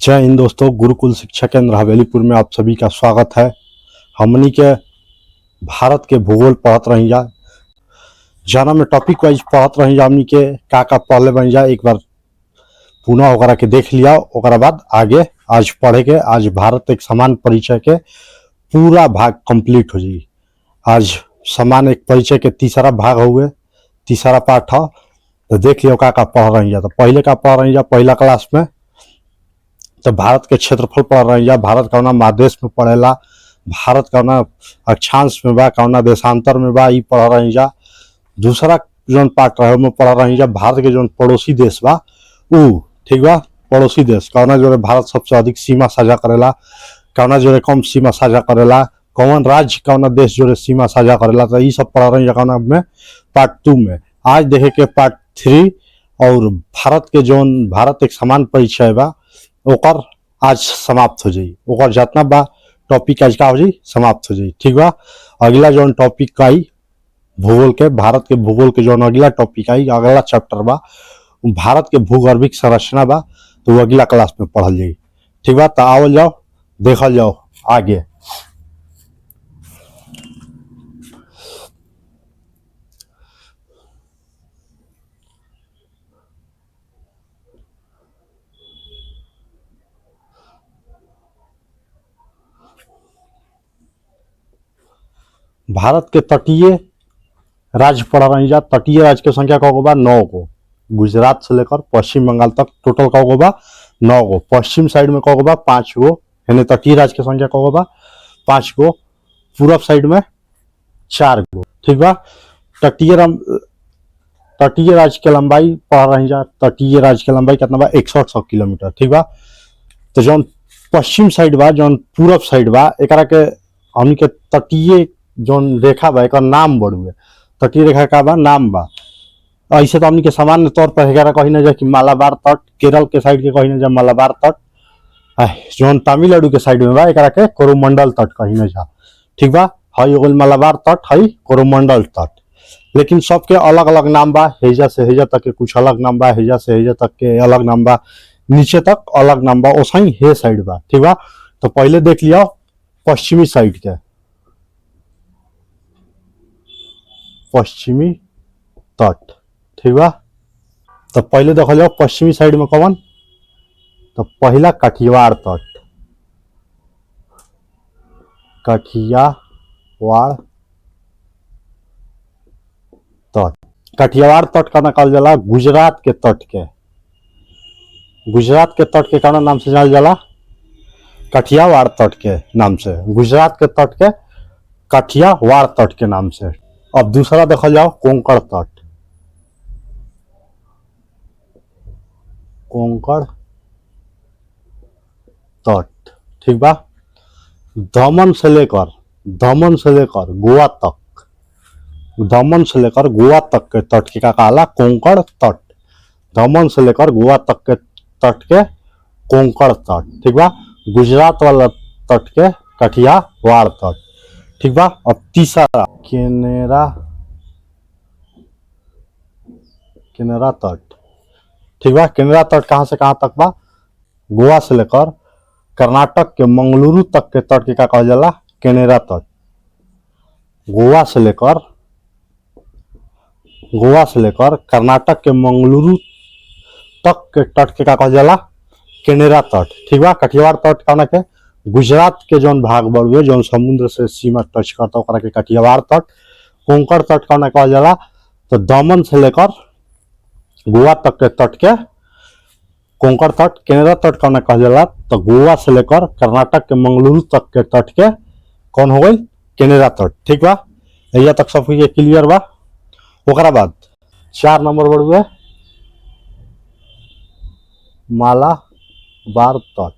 जय हिंद दोस्तों। गुरुकुल शिक्षा केंद्र हवेलीपुर में आप सभी का स्वागत है। हमनी के भारत के भूगोल पढ़त रही जा, जाना में टॉपिक वाइज पढ़त रही जा। हमनी के का पढ़ले बन जा, एक बार पुनः ओकरा के देख लिया, ओकरा बाद आगे आज पढ़े के। आज भारत एक समान परिचय के पूरा भाग कंप्लीट हो जाई। आज समान एक परिचय के तीसरा भाग हुए, तीसरा पार्ट है। तो देख लियो का पढ़ रही जा। तो पहले का पढ़ रही जा पहला क्लास में, तो भारत के क्षेत्रफल पढ़ रही जा। भारत कौना महादेश में पड़ेला, भारत कौना अक्षांश में बा, कौना देशांतर में बा, ई पढ़ रही जा। दूसरा जोन पार्ट रहे में पढ़ रही जा भारत के जोन पड़ोसी देश बा ऊ, ठीक बा। पड़ोसी देश कौना जोड़े भारत सबसे अधिक सीमा साझा करेला, कौना जोड़े कम सीमा साझा करेला, कौन राज्य कौना देश जोड़े सीमा साझा करेला। तो ये सब पढ़ रही जा कौना में, पार्ट 2 में। आज देखे के पार्ट 3 और भारत के जोन भारत एक समान परिचय बा ओकर आज समाप्त हो जाई। ओकर जितना बा टॉपिक आज का हो जाई, समाप्त हो जाई, ठीक बा। अगला जोन टॉपिक आई भूगोल के, भारत के भूगोल के जोन अगला टॉपिक आई, अगला चैप्टर बा भारत के भूगर्भिक संरचना बा, तो वो अगला क्लास में पढ़ल जाई, ठीक बा। तो आवल जाओ देखल जाओ आगे। भारत के तटीय राज्य पढ़ रही जा। तटीय राज्य की संख्या कौ बा? 9 को। गुजरात से लेकर पश्चिम बंगाल तक टोटल कौ बा? 9 को। पश्चिम साइड में कौ बा? 5 गो। यानी तटीय राज्य की संख्या कौ बा? 5 गो। पूरब साइड में 4 गो, ठीक बा। तटीय राज्य की लंबाई पढ़ रही जा। तटीय राज्य की लंबाई कितना बा? 6100 किलोमीटर, ठीक बा। तो जौन पश्चिम साइड बा, जौन पूरब साइड बा, एकरा के हमनी के तटीय जोन रेखा बा, एक नाम बढ़ुए। तटीय रेखा का बा? नाम बा। ऐसे तो हमनी के सामान्य तौर पर एकरा कही ना जा कि मालाबार तट, केरल के साइड के कही ना जा मालाबार तट, जोन तमिलनाडु के साइड में बा एकरा के कोरोमंडल तट कही ना जा, ठीक बा। हई एगो मालाबार तट, हई कोरोमंडल तट। लेकिन सबके अलग अलग नाम बा। हेजा से हेजा तक के कुछ अलग नाम बा, हेजा से हेजा तक के अलग नाम बा, नीचे तक अलग नाम बा, ओसही हे साइड बा, ठीक बा। तो पहले देख लिया पश्चिमी साइड के, पश्चिमी तट, ठीक बा। तो पहले देखा जाओ पश्चिमी साइड में कौन? तो पहला कठियावाड़ तट, कठियावाड़ तट। कठियावाड़ तट का कहल जाला गुजरात के तट के। गुजरात के तट के कौन नाम से जानल जाला? कठियावाड़ तट के नाम से। गुजरात के तट के कठियावाड़ तट के नाम से। अब दूसरा देखा जाओ कोंकण तट, कोंकण तट, ठीक बा। दमन से लेकर गोवा तक, दमन से लेकर गोवा तक के तट के का कहला? कोंकण तट। दमन से लेकर गोवा तक के तट के कोंकण तट, ठीक बा। गुजरात वाला तट के कठियावाड़ तट, ठीक बा। अब तीसरा केनेरा तट, ठीक बा। केनेरा तट कहां से कहां तक बा? गोवा से लेकर कर्नाटक के मंगलुरु तक के तट के का कहल जाला? केनेरा तट। गोवा से लेकर कर्नाटक के मंगलुरु तक के तट के का कहल जाला? केनेरा तट, ठीक बा। कठियावाड़ तट कहना के गुजरात के जोन भाग बढ़ुए, जोन समुद्र से सीमा टच करता ओकरा के कठियावाड़ तट। कोंकण तट कहना कहल जाला? तो दमन से लेकर गोवा तक के तट के कोंकण तट। केनेरा तट कहना कहल जाला? तो गोवा से लेकर कर्नाटक के मंगलुरु तक के तट के कौन हो गई? केनेरा तट, ठीक बा। यहाँ तक सब क्लियर बा। ओकरा बाद 4 नंबर बढ़ुए मालाबार तट,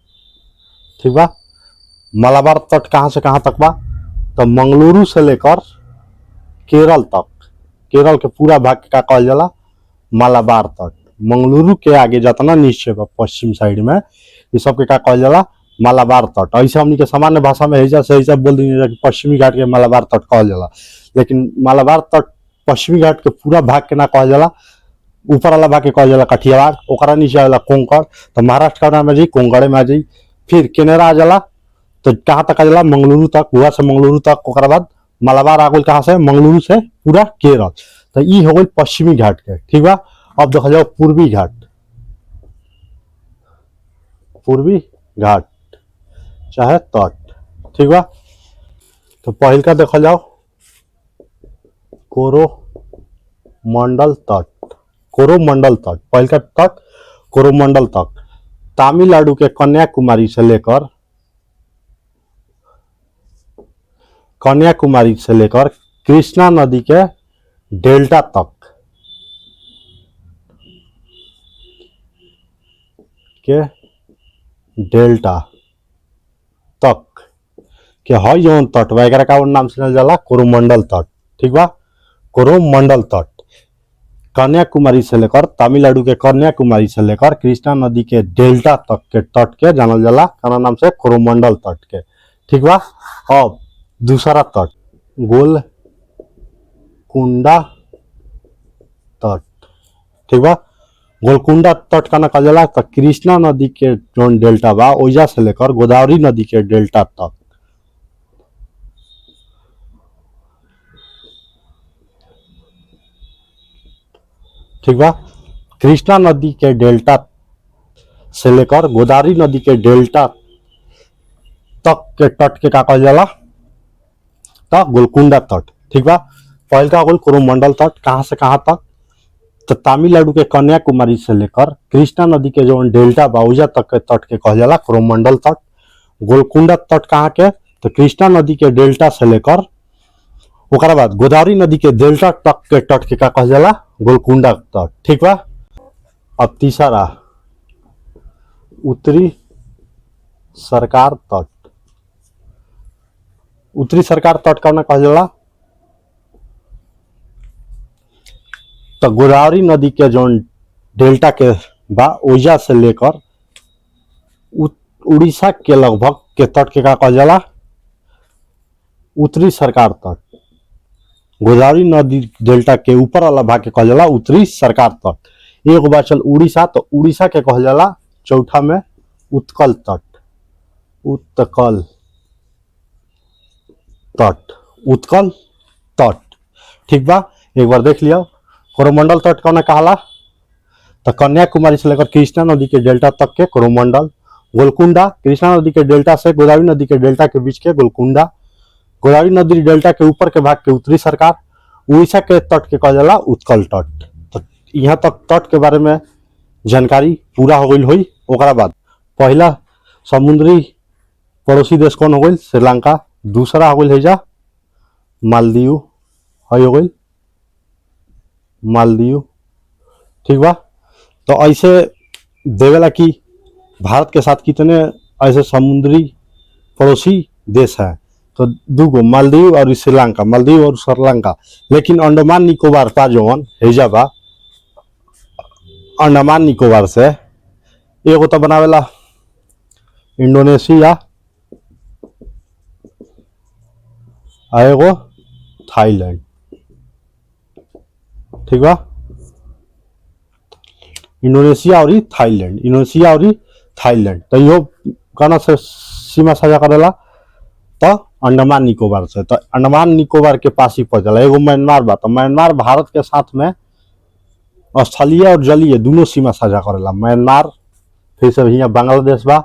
ठीक बा। मालाबार तट कहां से कहां तक बा? तो मंगलुरु से लेकर केरल तक, केरल के पूरा भाग के का कहल जाला? मालाबार तट। मंगलुरु के आगे जितना नीचे बा पश्चिम साइड में, ये सब के का कहल जाला? मालाबार तट। ऐसे हमनी के सामान्य भाषा में हेजा से हेजा बोल दी कि पश्चिमी घाट के मालाबार तट कहल जाला, लेकिन मालाबार तट पश्चिमी घाट के पूरा भाग के ना कहल जाला, ऊपर वाला भाग के कहल जाला कठियावाड़, ओकरा नीचे वाला कोंकण, तो महाराष्ट्र का नाम आ जाई कोंकणे में आ जाई। फिर केनेरा आ जाला तो कहाँ तक आ जाला मंगलुरु तक, गोवा से मंगलुरु तक, ओकरा बाद मलाबार आ गई कहाँ से मंगलुरु से पूरा केरल। तो ई हो गई पश्चिमी घाट के, ठीक बा। अब देखा जाओ पूर्वी घाट, पूर्वी घाट चाहे तट, ठीक बा। तो पहल का देखा जाओ कोरोमंडल तट, कोरोमंडल तट, पहल का तट कोरोमंडल तट तमिलनाडु के कन्याकुमारी से लेकर कृष्णा नदी के डेल्टा तक के हई जौन तट बा एकरा का नाम से जाला कोरोमंडल तट, ठीक बा। कोरोमंडल तट कन्याकुमारी से लेकर तमिलनाडु के कन्याकुमारी से लेकर कृष्णा नदी के डेल्टा तक के तट के जानल जाला का नाम से कोरोमंडल तट के, ठीक बा। अब दूसरा तट गोलकुंडा तट, ठीक बा। गोलकुंडा तट का ना कहल जाला तो कृष्णा नदी के जौन डेल्टा बा ओइजा से लेकर गोदावरी नदी के डेल्टा तक, ठीक बा। कृष्णा नदी के डेल्टा से लेकर गोदावरी नदी के डेल्टा तक के तट के का कहल जाला तो गोलकुंडा तट, ठीक बा। पहल का गोल कोरोमंडल तट कहाँ से कहाँ तक, तो तमिलनाडु के कन्याकुमारी से लेकर कृष्णा नदी के जो डेल्टा बा ओइजा तक के तट के कहल जाला कोरोमंडल तट। गोलकुंडा तट कहाँ के, तो कृष्णा नदी के डेल्टा से लेकर ओकरा बाद गोदावरी नदी के डेल्टा तक के तट के का कहल जाला गोलकुंडा तट, ठीक बा। अब तीसरा उत्तरी सरकार तट, उत्तरी सरकार तट का कहल जाला तो गोदावरी नदी के जो डेल्टा के बा ओइजा से लेकर उड़ीसा के लगभग के तट के का कहल जाला उत्तरी सरकार तट। गोदावरी नदी डेल्टा के ऊपर वाला भाग के कहल जाला उत्तरी सरकार तट। एक बचल उड़ीसा, तो उड़ीसा के कहल जाला चौथा में उत्कल तट, उत्कल तट, उत्कल तट, ठीक बा। एक बार देख लिया कोरोमंडल तट कौन कहला तो कन्याकुमारी से लेकर कृष्णा नदी के डेल्टा तक के कोरोमंडल। गोलकुंडा कृष्णा नदी के डेल्टा से गोदावरी नदी के डेल्टा के बीच के गोलकुंडा। गोदावरी नदी डेल्टा के ऊपर के भाग के उत्तरी सरकार। उड़ीसा के तट के कहल जाला उत्कल तट। तो यहाँ तक तट के बारे में जानकारी पूरा हो गई हुई। ओकरा बाद पहला समुद्री पड़ोसी देश कौन हो गई श्रीलंका, दूसरा हो गई है जा मालदीव, हई हो गई मालदीव, ठीक बा। तो ऐसे देवेला कि भारत के साथ कितने ऐसे समुद्री पड़ोसी देश हैं, तो दूगो मालदीव और श्रीलंका, मालदीव और श्रीलंका। लेकिन अंडमान निकोबार का जौन हेजा बा अंडमान निकोबार से एगो तो बनावेला इंडोनेशिया आ एगो थाईलैंड, ठीक बा। इंडोनेशिया और थाईलैंड, इंडोनेशिया और थाईलैंड तो यो कहना से सीमा साझा करेला तो अंडमान निकोबार से। तो अंडमान निकोबार के पास ही पड़ जाला। एगो म्यांमार बा, तो म्यांमार भारत के साथ में स्थलीय और जलीय दोनों सीमा साझा करेला। म्यांमार, फिर से यहाँ बांग्लादेश बा,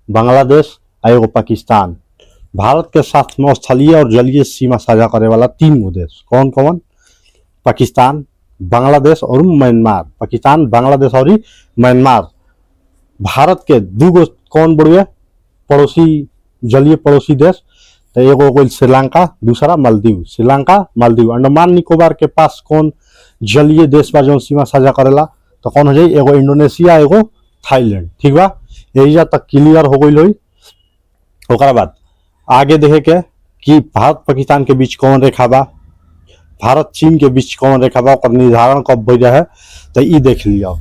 बांग्लादेश आ एगो पाकिस्तान। भारत के साथ में स्थलीय और जलीय सीमा साझा करे वाला तीन गो देश कौन कौन, पाकिस्तान, बांग्लादेश और म्यांमार। पाकिस्तान, बांग्लादेश और म्यांमार भारत के दूगो कौन बड़ुए पड़ोसी जलीय पड़ोसी देश, तो एगो हो श्रीलंका, दूसरा मालदीव। श्रीलंका, मालदीव। अंडमान निकोबार के पास कौन जलीय देश बा जो सीमा साझा करेला तो कौन हो जाए एगो इंडोनेशिया, एगो थाईलैंड, ठीक बा। एजा तक क्लियर हो गई हुई। ओकरा बाद आगे देखे के कि भारत पाकिस्तान के बीच कौन रेखा बा, भारत चीन के बीच कौन रेखा बा, ओकर निर्धारण कब भइल है तो ई देख लिया,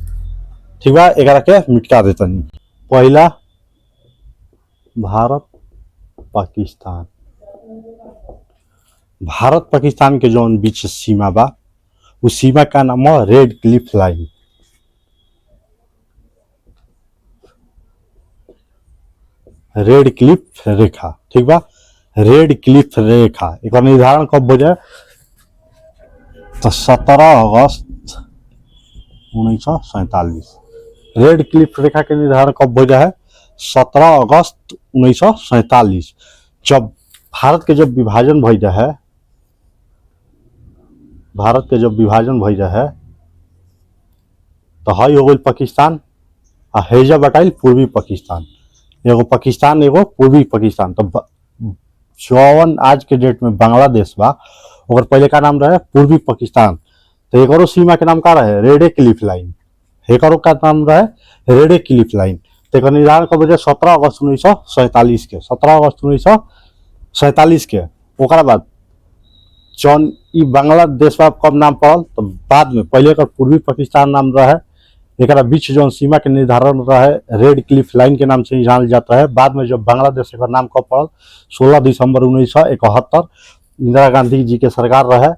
ठीक बा। एकरा के मिटा देतनी। पहला भारत पाकिस्तान, भारत पाकिस्तान के जौन बीच सीमा बा उस सीमा का नाम है Radcliffe line. Radcliffe रेखा, ठीक बा। रेड क्लिफ रेखा एक निर्धारण कब हो जाए? तो 17 अगस्त 1947। रेड क्लिफ रेखा के निर्धारण कब हो जाए? 17 अगस्त 1947। जब भारत के जब विभाजन भई है, भारत के जब विभाजन भई है तो हई हो गई पाकिस्तान आ हेजा बटाइल पूर्वी पाकिस्तान। एगो पाकिस्तान एगो पूर्वी पाकिस्तान। तो जौन आज के डेट में बांग्लादेश बा ओकर पहले का नाम रहे पूर्वी पाकिस्तान। तो एकरो सीमा के नाम का रहे? Red Cliff line. एकरो का नाम रहे रेड क्लिफ लाइन। तो एकर निर्धारण कब हो? 17 अगस्त 1947 के। 17 अगस्त 1947 के। ओकरा बाद जौन ई बांग्लादेश बा कब नाम पड़ल? तो बाद में पहले एकर पूर्वी पाकिस्तान नाम रहे। एकरा बीच जौन सीमा के निर्धारण रहे रेड क्लिफ लाइन के नाम से जानल जाता है। बाद में जब बांग्लादेश एकर नाम कब पड़ल? 16 दिसंबर 1971। इंदिरा गांधी जी के सरकार रहे।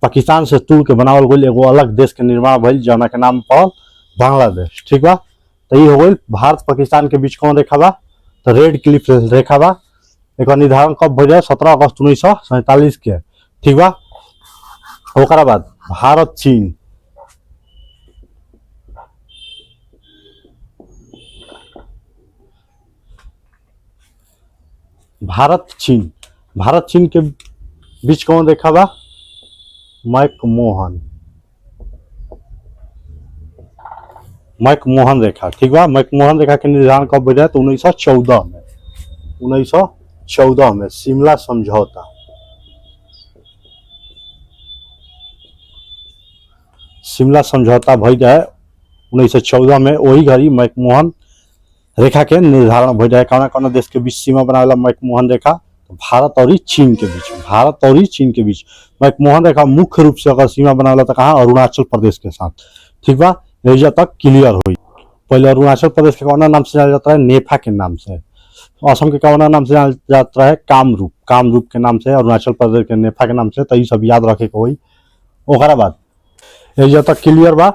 पाकिस्तान से तोड़ के बनावल गई एगो अलग देश के निर्माण भइल जौना के नाम पड़ल बांग्लादेश, ठीक बा। तो ये हो गई भारत पाकिस्तान के बीच कौन रेखा बा? तो रेड क्लिफ रेखा बा। एक निर्धारण कब हो जाए? 17 अगस्त 1947 के, ठीक बा। ओकरा बाद भारत चीन, भारत चीन के बीच कौन रेखा बा? मैकमोहन रेखा, ठीक बा। मैकमोहन रेखा के निर्धारण कब हो जाए? तो 1914 में शिमला समझौता। शिमला समझौता भई जाए 1914 में। वही घड़ी मैकमोहन रेखा के निर्धारण हो जाए। कौन कौन देश के बीच सीमा बनावेला मैकमोहन रेखा? तो भारत और चीन के बीच। भारत और चीन के बीच मैकमोहन रेखा मुख्य रूप से अगर सीमा बनावेला तो कहाँ? अरुणाचल प्रदेश के साथ, ठीक बा। एजा तक क्लियर हुई। पहले अरुणाचल प्रदेश के कौन नाम से जाना जाता है? नेफा के नाम से। असम के कौन नाम से जाना जाता है? कामरूप के नाम से। अरुणाचल प्रदेश के नेफा के नाम से। तो ये सब याद रखे के हुई। ओकरा बाद एजा तक क्लियर बा।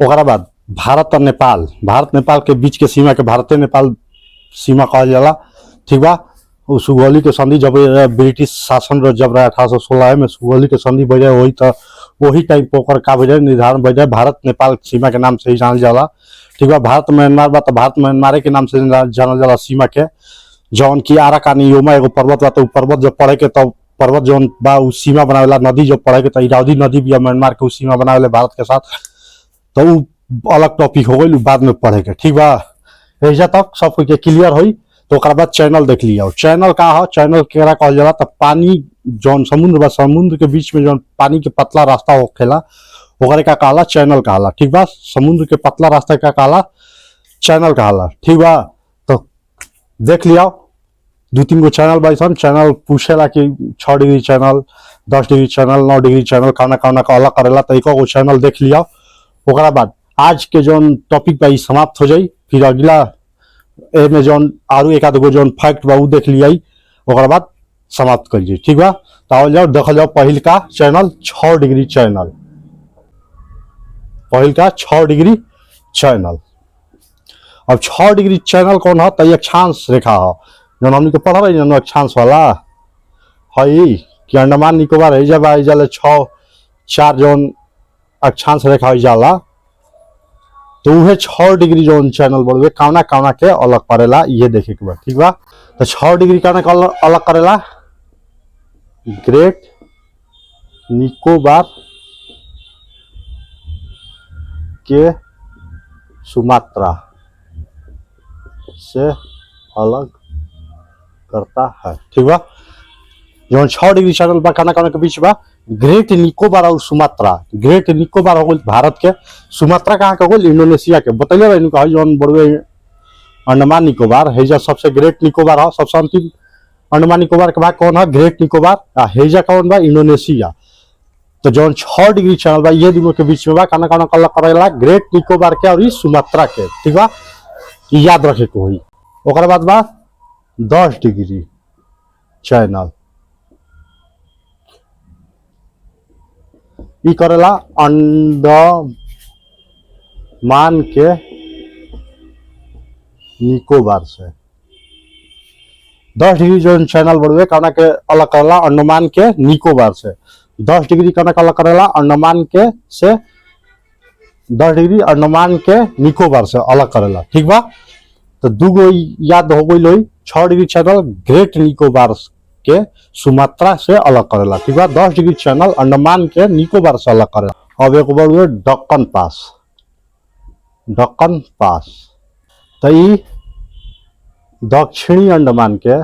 ओकरा बाद भारत और नेपाल, भारत नेपाल के बीच के सीमा के भारतीय नेपाल सीमा कहल जाला, ठीक बा। सुगौली के संधि जब ब्रिटिश शासन जब रहे 1816 में सुगौली के संधि बजे वही तो वही टाइम पर ओकर का बजे निर्धारण बजे भारत नेपाल सीमा के नाम से ही जानल जाला, ठीक बा। भारत म्यांमार बा तो भारत म्यांमार के नाम से जानल जाला सीमा के। जौन की आराकानी योमा एगो पर्वत बा तो पर्वत जब पड़े के तो पर्वत जौन बा उ सीमा बनावेला। नदी जब पड़े के तो इरावदी नदी भी म्यांमार के सीमा बनावेला भारत के साथ। तो उ अलग टॉपिक हो गई, बाद में पढ़ेगा, ठीक बा। ऐसा तक सब कुछ के क्लियर हुई। तो ओकरा बाद चैनल देख लिया। चैनल का है? चैनल केरा कहल जाला? तो पानी जौन समुद्र बा, समुद्र के बीच में जौन पानी के पतला रास्ता होखेला ओकरे का कहला? चैनल कहला, ठीक बा। समुद्र के पतला रास्ता का कहला? चैनल कहला, ठीक बा। तो देख लिया 2-3 गो चैनल बा। चैनल पूछेला कि 6 degree channel, 10 degree channel, 9 degree channel कौना कौना का अलग करेला। तो एक गो चैनल देख लिया। ओकरा बाद आज के जौन टॉपिक बा समाप्त हो जाई। फिर अगला में जौन आरू एक आध गो जौन फैक्ट बा उ देख लिया। ओकरा बाद समाप्त कर जाए, ठीक बा। तो जाओ देखल जाओ पहिल का चैनल 6 डिग्री चैनल। पहिल का 6 डिग्री चैनल। अब 6 डिग्री चैनल कौन है? तो अक्षांश रेखा है जौन हमनी के पढ़ रही है अक्षांश वाला है कि अंडमान निकोबार है जब आई जाला 6-4 जौन अक्षांश रेखा हो जाला। तो वह 6 डिग्री जौन चैनल बोलवे कौना कौना के अलग करेला ये देखे के बा, ठीक बा। तो 6 डिग्री कौना के अलग करेला? ग्रेट निकोबार के सुमात्रा से अलग करता है, ठीक बा। जौन 6 डिग्री चैनल बा कौना कौना के बीच बा? ग्रेट निकोबार और सुमात्रा। ग्रेट निकोबार हो गई भारत के, सुमात्रा कहाँ के हो गई? इंडोनेशिया के। बतैले रही कहा जौन बड़े अंडमान निकोबार हेजा सबसे ग्रेट निकोबार है। सबसे अंतिम अंडमान निकोबार के बाद कौन है? ग्रेट निकोबार। हेजा कौन बा? इंडोनेशिया। तो जौन 6 डिग्री चैनल बा ये दोनों के बीच में बा कौना कौना अलग करेला? ग्रेट निकोबार के और सुमात्रा के, ठीक बा। याद रखे के हुई। ओकरा बाद बा 10 डिग्री चैनल। ई करेला अंडमान के निकोबार से। 10 डिग्री जो चैनल बढ़ुए कहना के अलग करेला अंडमान के निकोबार से। 10 डिग्री कहना के अलग करेला अंडमान के से 10 डिग्री अंडमान के निकोबार से अलग करेला। ठीक बा, तो दूगो याद हो गई लोई। 6 डिग्री चैनल ग्रेट निकोबार के सुमात्रा से अलग करेला। ठीक बा, 10 डिग्री चैनल अंडमान के निकोबार से अलग करेला। अब एक बढ़ुए दक्कन पास। दक्कन पास तो ई दक्षिणी अंडमान के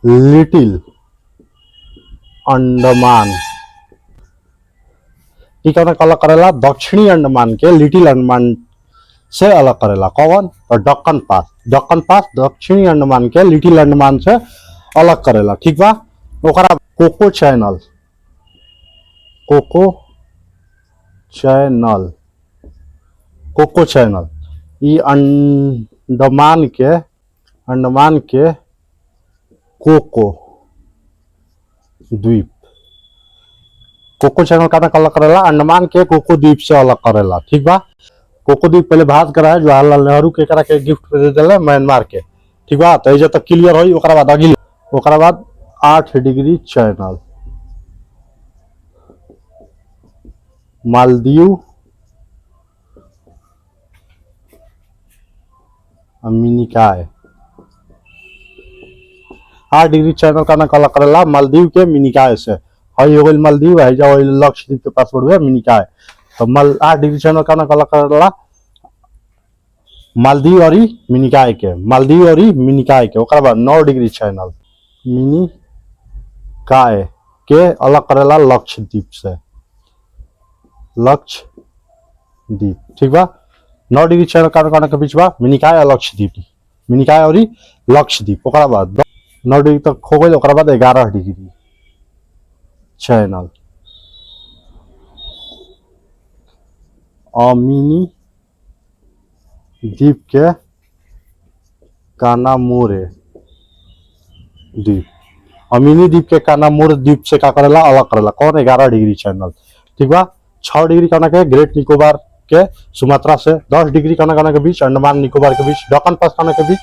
लिटिल अंडमान ठीक है अलग करेला। दक्षिणी अंडमान के लिटिल अंडमान से अलग करेला। कौन? तो दक्कन पास। दक्कन पास दक्षिणी अंडमान के लिटिल अंडमान से अलग करेला। ठीक बा, ओकरा Coco Channel. Coco Channel Coco Channel ई अंडमान के कोको द्वीप। कोको चैनल का अलग करेला अंडमान के कोको द्वीप से अलग करेला। ठीक बा, कोको द्वीप पहले भारत का है, जवाहरलाल नेहरू के करा के गिफ्ट दे दिले म्यांमार के। ठीक बा, तो एजे तक क्लियर होई। ओकरा बाद अगली 8 degree channel Maldives Minicoy. 8 degree channel का अलग करेला मालदीव के मिनिकॉय से। हई हो गई मालदीव है जो लक्षद्वीप के पास बढ़ गया मिनिकॉय। तो 8 डिग्री चैनल का अलग करेला मालदीव और मिनिकॉय के। मालदीव और मिनिकॉय के। ओकरा बाद 9 डिग्री चैनल मिनिकॉय के अलग करेला लक्षद्वीप से। लक्षद्वीप ठीक बा, 9 डिग्री चैनल का के बीच बा मिनिकॉय और लक्षद्वीप। मिनिकॉय और लक्षद्वीप। ओकरा बाद 9 डिग्री तक हो गई। ओकरा बाद 11 डिग्री चैनल अमीनी द्वीप के कानामोरे द्वीप। अमीनी द्वीप के कानामोरे द्वीप से का करेला अलग करेला। कौन? 11 डिग्री चैनल। ठीक बा, 6 डिग्री कहना के ग्रेट निकोबार के सुमात्रा से। 10 डिग्री कहना के बीच अंडमान निकोबार के बीच। दक्कन पास कहना के बीच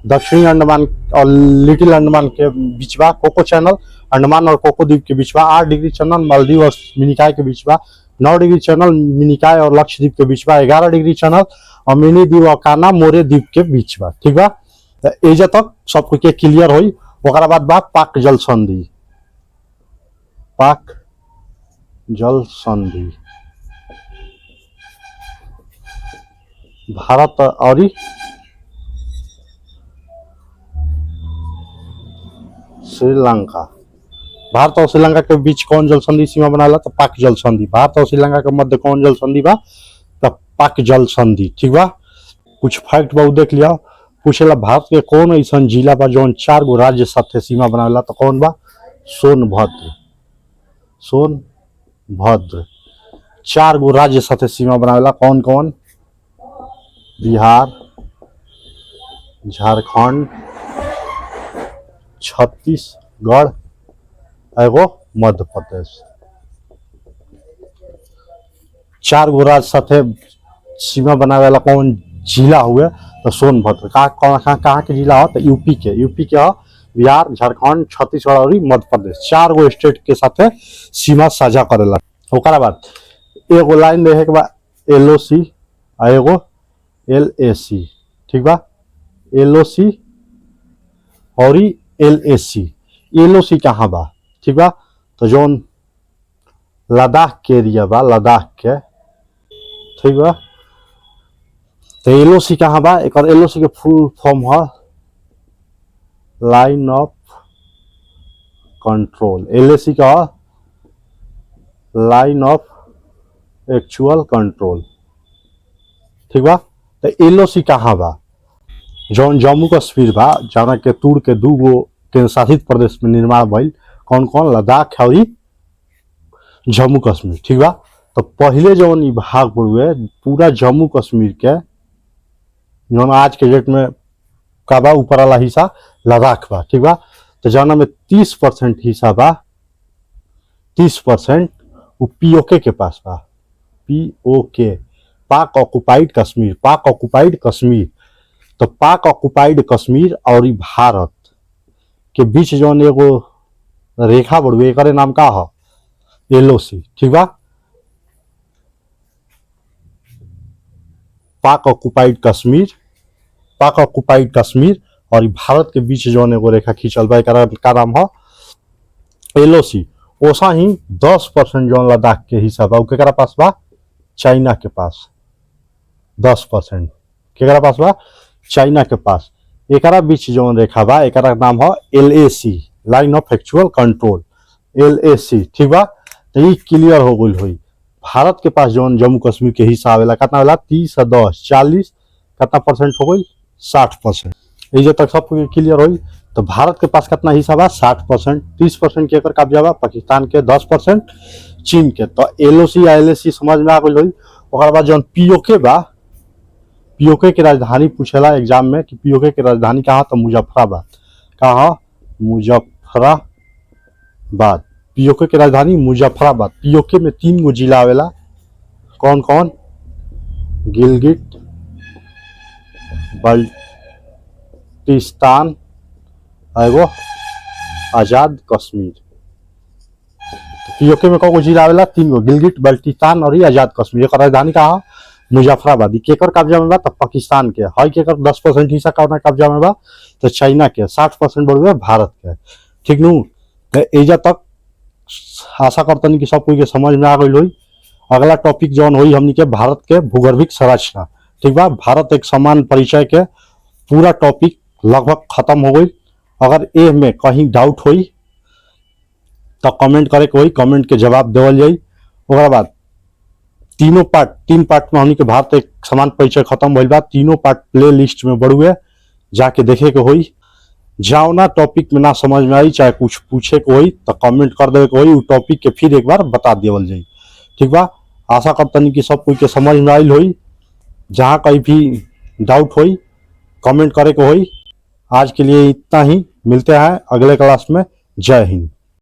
दक्षिणी अंडमान और लिटिल अंडमान के बीच बा कोको चैनल। अंडमान और कोको द्वीप के बीच बा। 8 डिग्री चैनल मालदीव और मिनिकॉय के बीच बा। 9 डिग्री चैनल मिनिकॉय और लक्षद्वीप के बीच बा। 11 डिग्री चैनल अमीनी द्वीप और कानामोरे द्वीप के बीच बा। ठीक बा, एजे तक सब कुछ के क्लियर होई। ओकरा बाद बा पाक जल संधि। पाक जल संधि भारत और श्रीलंका। भारत और श्रीलंका के बीच कौन जल संधि सीमा बनाला? तो पाक जल संधि। भारत और श्रीलंका के मध्य कौन जल संधि बा? तो पाक जल संधि। ठीक बा, कुछ फैक्ट बहुत देख लिया। पूछेला भारत के कौन ऐसा जिला बा जौन 4 गो राज्य साथे सीमा बनावेला? तो कौन बा? सोनभद्र। सोनभद्र 4 गो राज्य साथे सीमा बनावेला। कौन कौन? बिहार, झारखंड, छत्तीसगढ़ एगो मध्य प्रदेश। 4 गो राज्य साथे सीमा बनावेला कौन जिला हुए? तो सोनभद्र। कहाँ के जिला हो? तो यूपी के हो। बिहार, झारखंड, छत्तीसगढ़ और मध्य प्रदेश 4 गो स्टेट के साथे सीमा साझा करेला। ओकरा बाद एगो लाइन रहे के बाद LOC आ एगो LAC। ठीक बा, LOC और LAC। LOC कहाँ बा? ठीक बा, तो जौन लद्दाख के एरिया बा, लद्दाख के। ठीक बा, तो LOC कहाँ बा? एक LOC के फुल फॉर्म है लाइन ऑफ कंट्रोल। LAC का लाइन ऑफ एक्चुअल कंट्रोल। ठीक बा, तो LOC कहाँ बा? जौन जम्मू कश्मीर बा, जाना के तुर के 2 गो केंद्र शासित प्रदेश में निर्माण भइल। कौन कौन? लद्दाख और जम्मू कश्मीर। ठीक बा, तो पहले जौन ई भाग हुए पूरा जम्मू कश्मीर के जौन आज के डेट में का बा ऊपर वाला हिस्सा लद्दाख बा। ठीक बा, तो जाना में 30% हिस्सा बा, 30% वो पीओके के पास बा। पीओके, पाक ऑक्युपाइड कश्मीर, पाक ऑक्युपाइड कश्मीर। तो पाक ऑक्युपाइड कश्मीर और ई भारत के बीच जौन एगो रेखा बढ़ुए एकरे नाम का ह, एलओसी। ठीक बा, पाक ऑक्युपाइड कश्मीर, पाक ऑक्युपाइड कश्मीर और ई भारत के बीच जौन एगो रेखा खींचल बा एकरा का नाम ह एलओसी। ओसा ही 10% जौन लद्दाख के हिस्सा बा उ केकरा पास बा, चाइना के पास। 10% केकरा पास बा, चाइना के पास। एकरा बीच जौन रेखा बा एकरा नाम ह LAC, line of actual control, LAC. ठीक बा, तो ये क्लियर हो गई हुई। भारत के पास जौन जम्मू कश्मीर के हिस्सा आवेला कितना होला, 30 और 10 40 कितना परसेंट हो गई, 60%। ये जब तक सब क्लियर हुई तो भारत के पास कितना हिस्सा बा, 60%। 30% के एकर कब्जा बा पाकिस्तान के, 10% चीन के। तो एलओसी या एलएसी समझ में आ गई हुई। ओकर बाद जौन पीओके बा, पीओके की राजधानी पूछेला एग्जाम में कि पीओके की राजधानी कहाँ, तो मुजफ्फराबाद। कहाँ, मुजफ्फराबाद। पीओके की राजधानी मुजफ्फराबाद। पीओके में 3 गो जिला आवेला, कौन कौन, गिलगिट बल्टिस्तान एगो आजाद कश्मीर। पीओके में कौन गो जिला आवेला, 3 गो, गिलगिट बल्टिस्तान और आजाद कश्मीर। एक राजधानी कहाँ, मुजफ्फराबाद। केकर कब्जा में बा, तो पाकिस्तान के। हई केकर 10% हिस्सा कौन कब्जा में बा, तो चाइना के। 60% बढ़ुए भारत के। ठीक नु, एजा तक आशा करतनी कि सब कोई के समझ में आ गई हुई। अगला टॉपिक जौन हुई हमनी के भारत के भूगर्भिक संरचना। ठीक बा, भारत एक समान परिचय के पूरा टॉपिक लगभग खत्म हो गई। अगर ए में कहीं डाउट हुई तो कमेंट करे के हुई, कमेंट के जवाब देवल जाई। ओकरा बाद 3 पार्ट में हमनी के भारत एक समान परिचय खत्म भइल बा। 3 पार्ट प्ले लिस्ट में बढ़ुए, जाके देखे के हुई। जाओना टॉपिक में ना समझ में आई चाहे कुछ पूछे के हुई तो कमेंट कर देवे के हुई, उ टॉपिक के फिर एक बार बता देवल जाई। ठीक बा, आशा करतनी कि सब कोई के समझ में आइल हुई। जहाँ कहीं भी डाउट हुई कमेंट करे के हुई। आज के लिए इतना ही, मिलते हैं अगले क्लास में। जय हिंद।